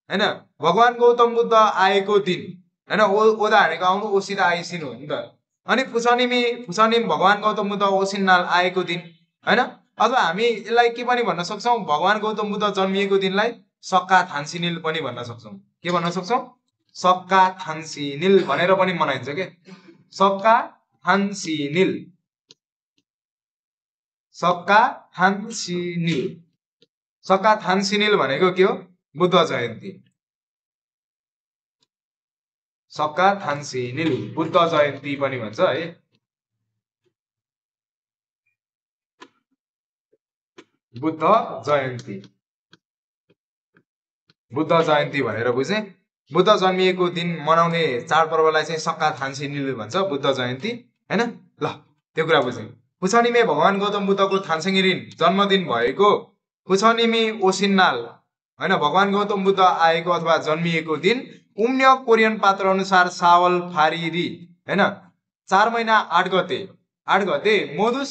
हैन, भगवान गौतम बुद्ध आएको दिन हैन, ओदा भनेको आउनु, ओसिदा आइसिनु हो नि त। अनि पुछनिम भगवान गौतम बुद्ध ओसिन्नाल आएको दिन हैन। अथवा हामी यसलाई के पनि भन्न सक्छौँ, भगवान गौतम बुद्ध जन्मिएको दिनलाई सक्का थान्सिनिल पनि भन्न सक्छौँ। के भन्न सक्छौँ, सक्का थान्सिनिल भनेर पनि मनाइन्छ के, सक्का थान्सिनिल, सक्का थान्सिनिल। सक्का थान्सिनिल भनेको के हो, बुद्ध जयन्ती, सक्का थान्सिनिल बुद्ध जयन्ती पनि भन्छ है। बुद्ध जयन्ती भनेर बुझे। बुद्ध जन्मिएको दिन मनाउने चाडपर्वलाई चाहिँ सक्का थान्सिनिल भन्छ, बुद्ध जयन्ती हैन। ल त्यो कुरा बुझ्यौँ। पुछनिमे भगवान गौतम बुद्धको थान्सेङ इरिन जन्मदिन भएको, पुछनिमी ओसिन्नाल हैन, भगवान गौतम बुद्ध आएको अथवा जन्मिएको दिन। उम्न्य कोरियन पात्र अनुसार सावल फारिरी हैन, 4 महिना 8 गते मोदु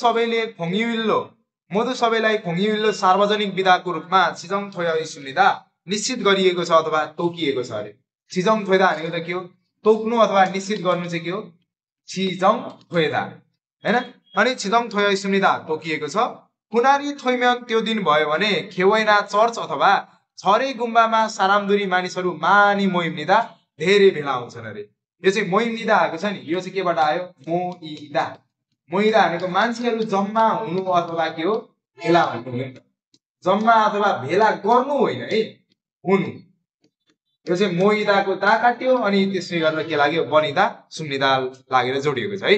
सबैलाई खोङिविल्लो सार्वजनिक विदाको रूपमा छिजङ थोया सुनिदा निश्चित गरिएको छ अथवा तोकिएको छ अरे। छिजङ थोइदा भनेको त के हो, तोक्नु अथवा निश्चित गर्नु चाहिँ के हो, छिजङ थोइदा हैन। अनि छिजङ थोया सुनिदा तोकिएको छ। कुनारी थोइम्यान त्यो दिन भयो भने खेवैना चर्च अथवा छरे गुम्बामा सारामदुरी मानिसहरू मानी मोइम्निदा धेरै भेला हुन्छन् अरे। यो चाहिँ मोइम्निदा आएको छ नि, यो चाहिँ केबाट आयो, मोइदा भनेको मान्छेहरू जम्मा हुनु अथवा के हो, भेला हुनु, जम्मा अथवा भेला गर्नु होइन है, हुनु। यो चाहिँ मोइदाको दा काट्यो अनि त्यसै गरेर के लाग्यो, बनिदा सुन्निदा लागेर जोडिएको छ है।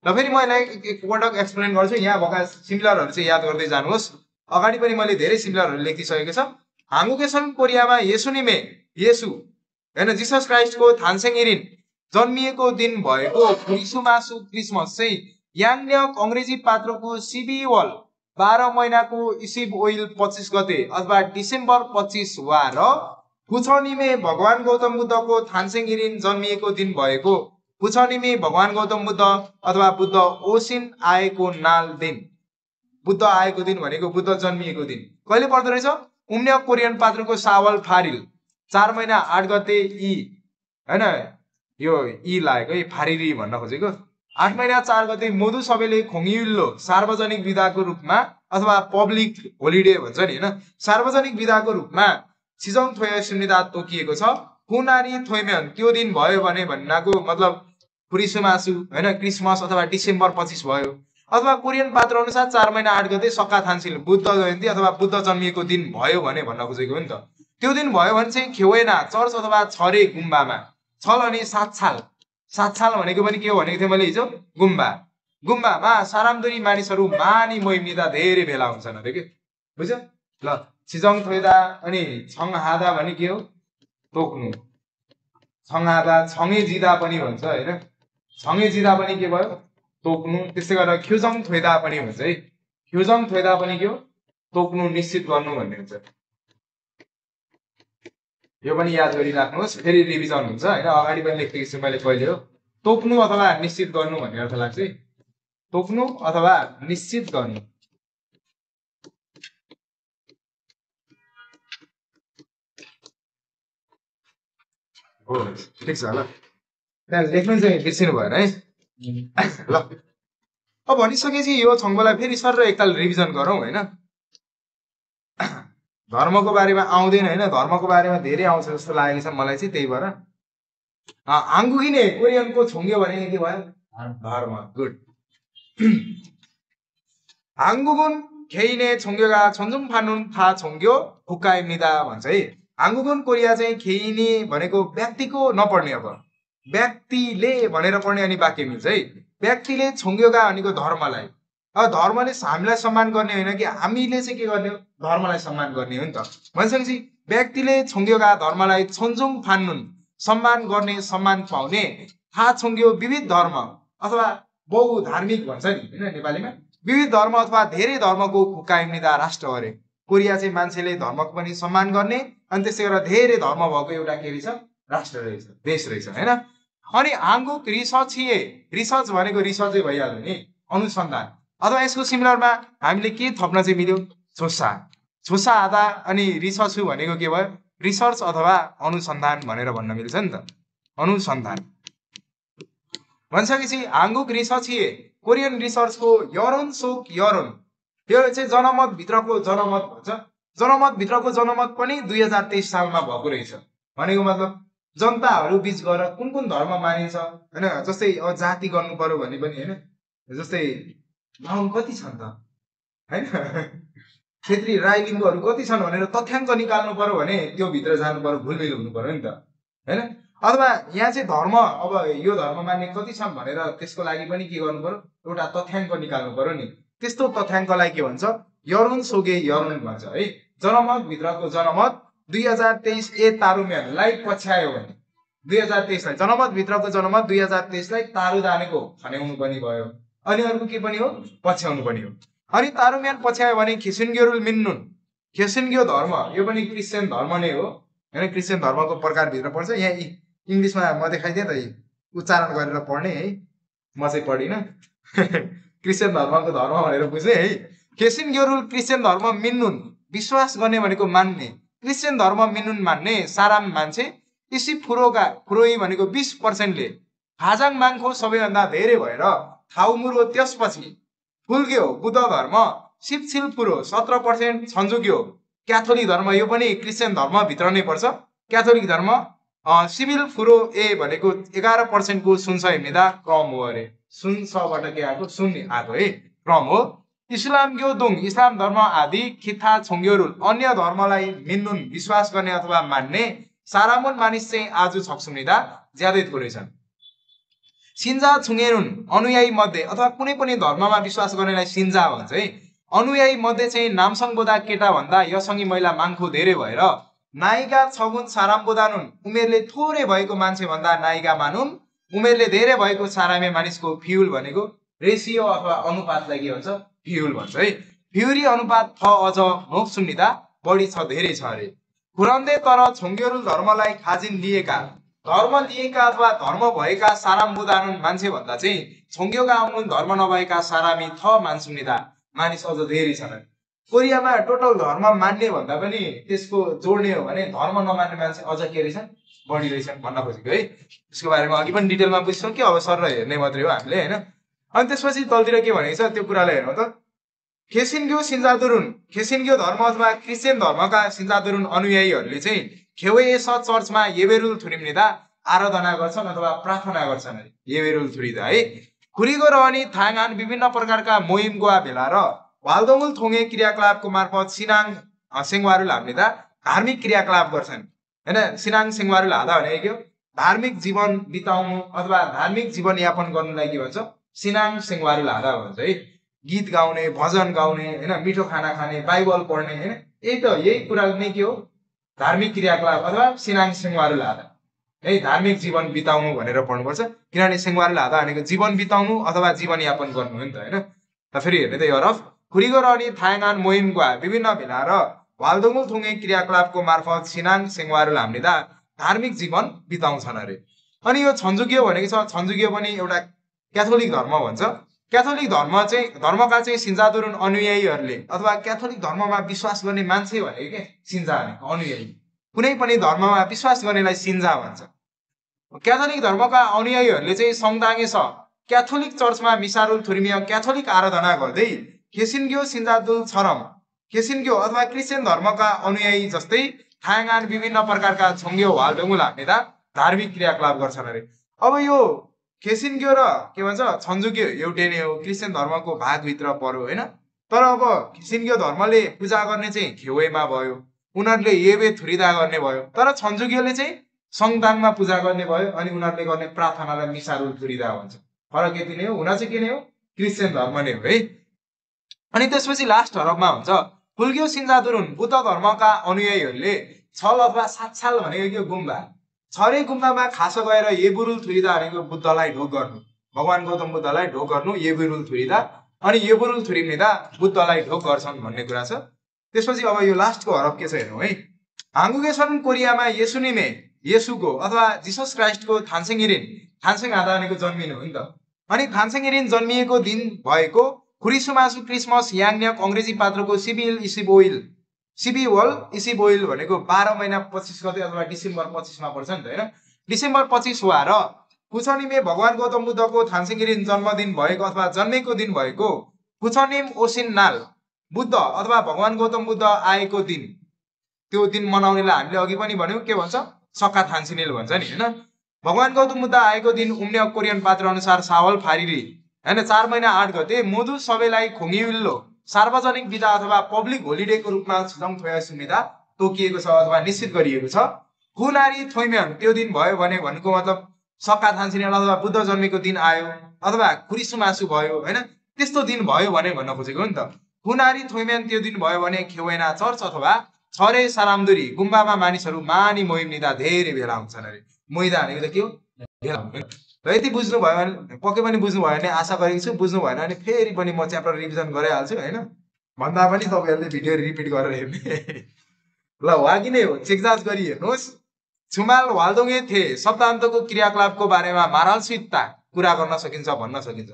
ल फेरि म यसलाई एकपटक एक्सप्लेन गर्छु। यहाँ भएका सिमिलरहरू चाहिँ याद गर्दै जानुहोस्। अगाडि पनि मैले धेरै सिमिलरहरू लेखिसकेको छ। हाङ्गुगे सनुन कोरियामा येसु हैन, जिसस क्राइस्टको थान्सेङ इरिन जन्मिएको दिन भएको क्रिसमासु क्रिसमस चाहिँ याङन्यक अङ्ग्रेजी पात्रको सिबिवल 12 महिनाको इसिब ओइल 25 गते अथवा डिसेम्बर 25 वा र पुछनिमे भगवान गौतम बुद्धको थानसेन जन्मिएको दिन भएको पुछनिमे भगवान गौतम बुद्ध अथवा बुद्ध ओसिन आएको नाल दिन। बुद्ध आएको दिन भनेको बुद्ध जन्मिएको दिन कहिले पर्दो रहेछ? उम्न्य कोरियन पात्रको सावल फारिल 4 महिना 8 गते ई हैन, यो ई लागेको फारिरी भन्न खोजेको 8 महिना 4 गते मोदु सबैले खोङिल्लो सार्वजनिक बिदाको रूपमा अथवा पब्लिक होलिडे भन्छ नि हैन, सार्वजनिक बिदाको रूपमा छिजङ थोय सुनिदा तोकिएको छ। कुनारी थोयमेन त्यो दिन भयो भने भन्नाको मतलब क्रिसमासु हैन, क्रिसमस अथवा डिसेम्बर 25 भयो। अथवा कोरियन पात्र अनुसार 4 महिना 8 गते सक्का थानसिल बुद्ध जयन्ती अथवा बुद्ध जन्मिएको दिन भयो भने भन्न खोजेको हो नि त। त्यो दिन भयो भने चाहिँ खेवेना चर्च अथवा छरे गुम्बामा छल अनि 7 साल 7 साल भनेको पनि के हो भनेको थिएँ मैले हिजो? गुम्बा। गुम्बामा सारामदुरी मानिसहरू मानी मोइमिदा धेरै भेला हुन्छन् अरे के, बुझ्यो? ल छिजङ थोइदा अनि छङहादा भने के हो? तोक्नु। छङहादा छङे जिदा पनि भन्छ हैन, छङे जिदा पनि के भयो? तोक्नु। त्यसै गरेर ख्युजङ थोइदा पनि भन्छ है, ख्युजङ थोइदा पनि के हो? तोक्नु, निश्चित गर्नु भन्ने हुन्छ। यो पनि याद गरिराख्नुहोस्, फेरि रिभिजन हुन्छ हैन, अगाडि पनि लेख्दै छु मैले कहिले हो। तोक्नु अथवा निश्चित गर्नु भन्ने अर्थ लाग्छ है, तोक्नु अथवा निश्चित गर्नु। हो ठिक छ ल, त्यहाँ लेख्नु चाहिँ बिर्सिनु भएन है। ल अब भनिसकेपछि यो छङ्गोलाई फेरि सर र एकताल रिभिजन गरौँ हैन। धर्मको बारेमा आउँदैन हैन, धर्मको बारेमा धेरै आउँछ जस्तो लागेको छ मलाई चाहिँ, त्यही भएर हाङ्गुगिने कोरियनको छोङ्ग्यो भने के भयो? धर्म। गुड। हाङ्गुगुन खेइने छोङ्ग्योगा छोन्जुम फानुन था छोङ्ग्यो हुकाइमिदा भन्छ है। हाङ्गुगुन कोरिया चाहिँ खेइने भनेको व्यक्तिको नपढ्ने, अब व्यक्तिले भनेर पढ्ने अनि वाक्य मिल्छ है। व्यक्तिले छोङ्ग्योगा भनेको धर्मलाई, अब धर्मले हामीलाई सम्मान गर्ने होइन कि हामीले चाहिँ के गर्ने हो? धर्मलाई सम्मान गर्ने हो नि त। भनिसकेपछि व्यक्तिले छोङ्ग्योगा धर्मलाई छोन्जुङ फान्नुन सम्मान गर्ने, सम्मान पाउने, थाहा छोङ्ग्यो विविध धर्म अथवा बहुधार्मिक भन्छ नि हैन नेपालीमा, विविध धर्म अथवा धेरै धर्मको हुकाइमिदा राष्ट्र अरे। कोरिया चाहिँ मान्छेले धर्मको पनि सम्मान गर्ने अनि त्यसै गरेर धेरै धर्म भएको एउटा के रहेछ? राष्ट्र रहेछ, देश रहेछ हैन। अनि हाङ्गुक रिसर्चिए, रिसर्च भनेको रिसर्चै भइहाल्यो नि, अनुसन्धान। अथवा यसको सिमिलरमा हामीले के थप्न चाहिँ मिल्यो? छोसा। छोसा आधा अनि रिसर्च भनेको के भयो? रिसर्च अथवा अनुसन्धान भनेर भन्न मिल्छ नि त, अनुसन्धान। भनिसकेपछि हाङ्गुक रिसर्चिए कोरियन रिसर्चको यरोन सोक यरोन, यो चाहिँ जनमत भित्रको जनमत भन्छ। जनमत भित्रको जनमत पनि 2023 सालमा भएको रहेछ। भनेको मतलब जनताहरू बीच गएर कुन कुन धर्म मानिन्छ हैन, जस्तै अब जाति गर्नु पर्यो भने पनि हैन, जस्तै बाहुन कति छन् त हैन, क्षेत्री राई लिम्बूहरू कति छन् भनेर तथ्याङ्क निकाल्नु पर्यो भने त्यो भित्र जानु पर्यो, घुलमिल हुनु पर्यो नि त हैन। अथवा यहाँ चाहिँ धर्म, अब यो धर्म मान्ने कति छन् भनेर त्यसको लागि पनि के गर्नु पर्यो? एउटा तथ्याङ्क निकाल्नु पर्यो नि। त्यस्तो तथ्याङ्कलाई के भन्छ? यरुन सोगे यरुन भन्छ है। जनमत भित्रको जनमत 2023 ए तारुम्यानलाई पछ्यायो भने 2023 लाई जनमत भित्रको जनमत 2023 लाई तारु जानेको खन्याउनु पनि भयो, अनि अर्को के पनि हो? पछ्याउनु पनि हो। अनि तारुम्यान पछ्यायो भने खिसिन्ग्योरुल मिन्नुन, खिसिन्ग्यो धर्म यो पनि क्रिस्चियन धर्म नै हो हैन, क्रिस्चियन धर्मको प्रकार भित्र पर्छ। यहाँ इंग्लिशमा म देखाइदिएँ त, उच्चारण गरेर पढ्ने है, म चाहिँ पढिन। क्रिस्चियन धर्मको धर्म भनेर बुझ्ने है। खिसिन्ग्योरुल क्रिस्चियन धर्म मिन्नुन विश्वास गर्ने भनेको मान्ने, क्रिस्चियन धर्म मिन्नुन मान्ने साराम मान्छे इसी फुरोगा, फुरोई भनेको 20% ले हाजाङ माङखो सबैभन्दा धेरै भएर थाउमुरो त्यसपछि फुल्ग्यो बुद्ध धर्म, सिपछिल फुरो 17% छन्जुग्यो क्याथोलिक धर्म, यो पनि क्रिस्चियन धर्म भित्र नै पर्छ क्याथोलिक धर्म। सिभिल फुरो ए भनेको 11% को सुनसय मिदा क्रम हो अरे, सुनसबाट के आएको? सुन आएको है, क्रम हो। इस्लाम ग्योदुङ इस्लाम धर्म आदि खिथा छोङ्ग्योरुल अन्य धर्मलाई मिन्नुन विश्वास गर्ने अथवा मान्ने सारामुन मानिस चाहिँ आज छक्सुनिदा ज्यादै थोरै छन्। सिन्जा छुङेरुन अनुयायी मध्ये अथवा कुनै पनि धर्ममा विश्वास गर्नेलाई सिन्जा भन्छ है। अनुयायी मध्ये चाहिँ नामसङ बोदा केटा भन्दा यसङ्गी महिला माङखो धेरै भएर नायिका छगुन साराम बोदानुन उमेरले थोरै भएको मान्छे भन्दा नायिका मानुन उमेरले धेरै भएको सारामे मानिसको फ्युल भनेको रेसियो अथवा अनुपातलाई के भन्छ फ्युल भन्छ है फ्युरी अनुपात थ अझ नो सुन्निदा बढी छ धेरै छ अरे खुरन्दे तर छोङ्गेरुल धर्मलाई खाजिन लिएका धर्म लिएका अथवा धर्म भएका साराम बुदानुन मान्छे भन्दा चाहिँ छोङ्ग्योका आउनुन धर्म नभएका सारामी थ मान्छुनिदा मानिस अझ धेरै छन् कोरियामा टोटल धर्म मान्ने भन्दा पनि त्यसको जोड्ने हो भने धर्म नमान्ने मान्छे अझ के रहेछन् बढी रहेछन् भन्न खोजेको है त्यसको बारेमा अघि पनि डिटेलमा बुझ्छौँ कि अब सर हेर्ने मात्रै हो हामीले होइन अनि त्यसपछि तलतिर के भनेको छ त्यो कुरालाई हेर्नु त खेसिन्ग्यो सिन्जादुरुन खेसिन्ग्यो धर्म अथवा क्रिस्चियन धर्मका सिन्जादुरुन अनुयायीहरूले चाहिँ खेवेस चर्चमा येबेरुल थुरिम्निदा आराधना गर्छन् अथवा प्रार्थना गर्छन् येबेरुल थुरिदा है खुरीगो रहने थाङान विभिन्न प्रकारका मोहिम गोवा भेला र वाल्दोमुल थोङे क्रियाकलापको मार्फत सिनाङ सेङवारुल हामीदा धार्मिक क्रियाकलाप गर्छन् हैन सिनाङ सेङवारुल हादा भनेको के हो धार्मिक जीवन बिताउनु अथवा धार्मिक जीवन यापन गर्नुलाई के भन्छ सिनाङ सेङवारुल हादा भन्छ है गीत गाउने भजन गाउने हैन मिठो खाना खाने बाइबल पढ्ने हैन यही कुरा नै के हो धार्मिक क्रियाकलाप अथवा सिनाङ सेङवारुल हादा है धार्मिक जीवन बिताउनु भनेर पढ्नुपर्छ किनभने सेङवारुल हादा भनेको जीवन बिताउनु अथवा जीवन यापन गर्नु हो नि त हैन त फेरि हेर्ने त यो खुरीगो रहने थाङान मोहिमका विभिन्न भेला र वाल्दोमुल थुङे क्रियाकलापको मार्फत सिनाङ सेङवारुल हामीदा धार्मिक जीवन बिताउँछन् अरे अनि यो छन्जुग्यो भनेको छ छन्जुग्यो पनि एउटा क्याथोलिक धर्म भन्छ क्याथोलिक धर्मका चाहिँ सिन्जादुरुन अनुयायीहरूले अथवा क्याथोलिक धर्ममा विश्वास गर्ने मान्छे भनेको के सिन्जा भनेको अनुयायी कुनै पनि धर्ममा विश्वास गर्नेलाई सिन्जा भन्छ क्याथोलिक धर्मका अनुयायीहरूले चाहिँ सङ्दाङ्गे छ क्याथोलिक चर्चमा मिसारुल थुरिमिया क्याथोलिक आराधना गर्दै खेसिन्ग्यो सिन्जादुल छरम खेसिन्ग्यो अथवा क्रिस्चियन धर्मका अनुयायी जस्तै थाङान विभिन्न प्रकारका छोङ्ग्यो वाल्डोमुल हामीदा धार्मिक क्रियाकलाप गर्छन् अरे अब यो खेसिन्ग्यो र के भन्छ छन्जुग्यो एउटै नै हो क्रिस्चियन धर्मको भागभित्र पर्यो होइन तर अब खेसिन्ग्यो धर्मले पूजा गर्ने चाहिँ खेवेमा भयो उनीहरूले येबे थुरिदा गर्ने भयो तर छन्जुग्योले चाहिँ सङ्दाङमा पूजा गर्ने भयो अनि उनीहरूले गर्ने प्रार्थनालाई मिसारुल थुरिदा भन्छ फरक यति नै हो हुन चाहिँ के नै हो क्रिस्चियन धर्म नै हो है अनि त्यसपछि लास्ट हरफमा हुन्छ फुल्ग्यो सिन्जादुरुन बुद्ध धर्मका अनुयायीहरूले छल अथवा साक्षाल भनेको के गुम्बा छरे गुम्बामा खास गएर येबुरुल थुरिदा भनेको बुद्धलाई ढोक गर्नु भगवान गौतम बुद्धलाई ढोक गर्नु येबुरुल थुरिदा अनि येबुरुल थुरिम्निदा बुद्धलाई ढोक गर्छन् भन्ने कुरा छ त्यसपछि अब यो लास्टको हरफ के छ हेर्नु है हाङ्गुगेसन कोरियामा येसुनिमे येसुको अथवा जिसस क्राइस्टको थान्सेङ आदा भनेको जन्मिनु हो नि त अनि थान्सेङ इरिन जन्मिएको दिन भएको खुरिसुमासु क्रिसमस याङन्याक अङ्ग्रेजी पात्रको सिबिल इसिबोइल भनेको 12 महिना 25 गते अथवा डिसेम्बर 25 मा पर्छ नि त हैन डिसेम्बर 25 वा र पुछनिमे भगवान गौतम बुद्धको थान्सेङिरिन जन्मदिन भएको अथवा जन्मेको दिन भएको पुछनिम ओसिन नाल बुद्ध अथवा भगवान गौतम बुद्ध आएको दिन त्यो दिन मनाउनेलाई हामीले अघि पनि भन्यौ के भन्छ सक्का थान्सिनेल भन्छ नि हैन भगवान गौतम बुद्ध आएको दिन उम्ने कोरियन पात्र अनुसार सावल फारिरी हैन 4 महिना 8 गते मोदु सबैलाई खोङिउल्लो सार्वजनिक बिदा अथवा पब्लिक होलिडेको रूपमा छुजाङ थोया सुमिदा तोकिएको छ अथवा निश्चित गरिएको छ खुनारी थोइम्यान त्यो दिन भयो भने भनेको मतलब सक्का थान्सिनेल अथवा बुद्ध जन्मेको दिन आयो अथवा खुरिसुमासु भयो हैन त्यस्तो दिन भयो भने भन्न खोजेको हो नि त खुनारी थोइम्यान त्यो दिन भयो भने खेवेना चर्च अथवा छरे सारामदुरी गुम्बामा मानिसहरू मानी मोहिमनिदा धेरै भेला हुन्छन् अरे मोहिदा भनेको त के हो भेला र यति बुझ्नु भयो भने पक्कै पनि बुझ्नु भयो भने आशा गरेको छु बुझ्नु भएन भने फेरि पनि म च्याप्टर रिभिजन गराइहाल्छु हैन भन्दा पनि तपाईहरुले भिडियो रिपिट गरेर हेर्ने ल वागी नै हो चेकजाज गरी हेर्नुहोस् छुमाल वाल्दोङे थे शब्दान्तको क्रियाकलापको बारेमा माराल सुत्ता कुरा गर्न सकिन्छ भन्न सकिन्छ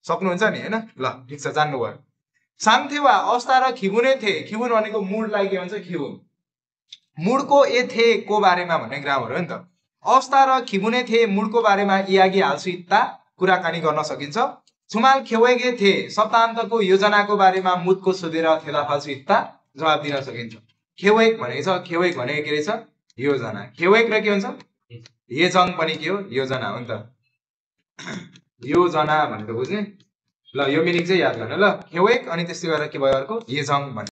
सक्नुहुन्छ नि हैन ल ठीक छ जान्नु भयो साङथेवा अवस्था र खिबुने थे खिबुन भनेको मुडलाई के भन्छ खिबुन मुडको ए थे को बारेमा भन्ने ग्रामर हो नि त अवस्था र खिबुने थे मुडको बारेमा इयागी हाल्सुत्ता कुराकानी गर्न सकिन्छ छुमाल खेवेगे थे शब्दान्तको योजनाको बारेमा मुदको सोधेर थेला फाल्सुत्ता जवाब दिन सकिन्छ खेवेक भनेको छ खेवेक भनेको के रहेछ योजना खेवेक र के हुन्छ येजङ पनि के हो योजना हो नि त योजना भनेर बुझ्ने ल यो मिनिङ चाहिँ याद गर्नु ल खेवेक अनि त्यस्तै गरेर के भयो अर्को येजङ भन्ने